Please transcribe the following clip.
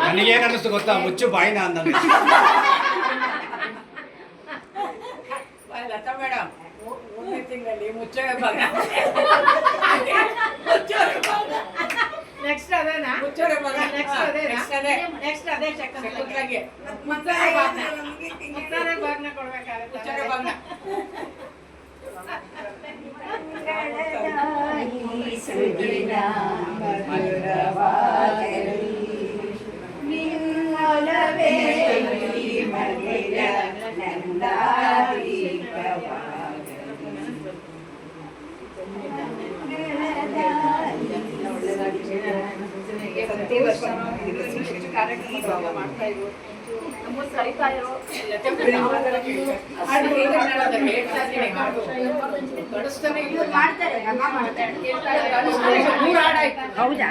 ನನಗೇನು ಅನ್ನಿಸ್ತು ಗೊತ್ತಾ, ಮುಚ್ಚು ಬಾಯಿನ ಅಂದಂಗೆ. ಲತಾ ಮೇಡಮ್, 1ನೇ ತಿಂಗಳಲ್ಲಿ ಮುಚ್ಚೋರೆ ಭಾಗ. ನೆಕ್ಸ್ಟ್ ಅದೇನಾ? ಮುಚ್ಚೋರೆ ಭಾಗ. ನೆಕ್ಸ್ಟ್ ಅದೇ ಶಕುಂತಲೆಗೆ ಮುತ್ತಾರೆ ಭಾಗನ ಕೊಡ್ಬೇಕಾಗುತ್ತೆ. ಮುಚ್ಚೋರೆ ಭಾಗನ. ಪ್ರತಿ ವರ್ಷ ಕಾರ್ಯಕ್ರಮ ಮಾಡ್ತಾ ಇದ್ರು. ನಮ್ಮ ಸರಿತಾ ಇರೋ ಮಾಡ್ತಾರೆ. ಹೌದಾ?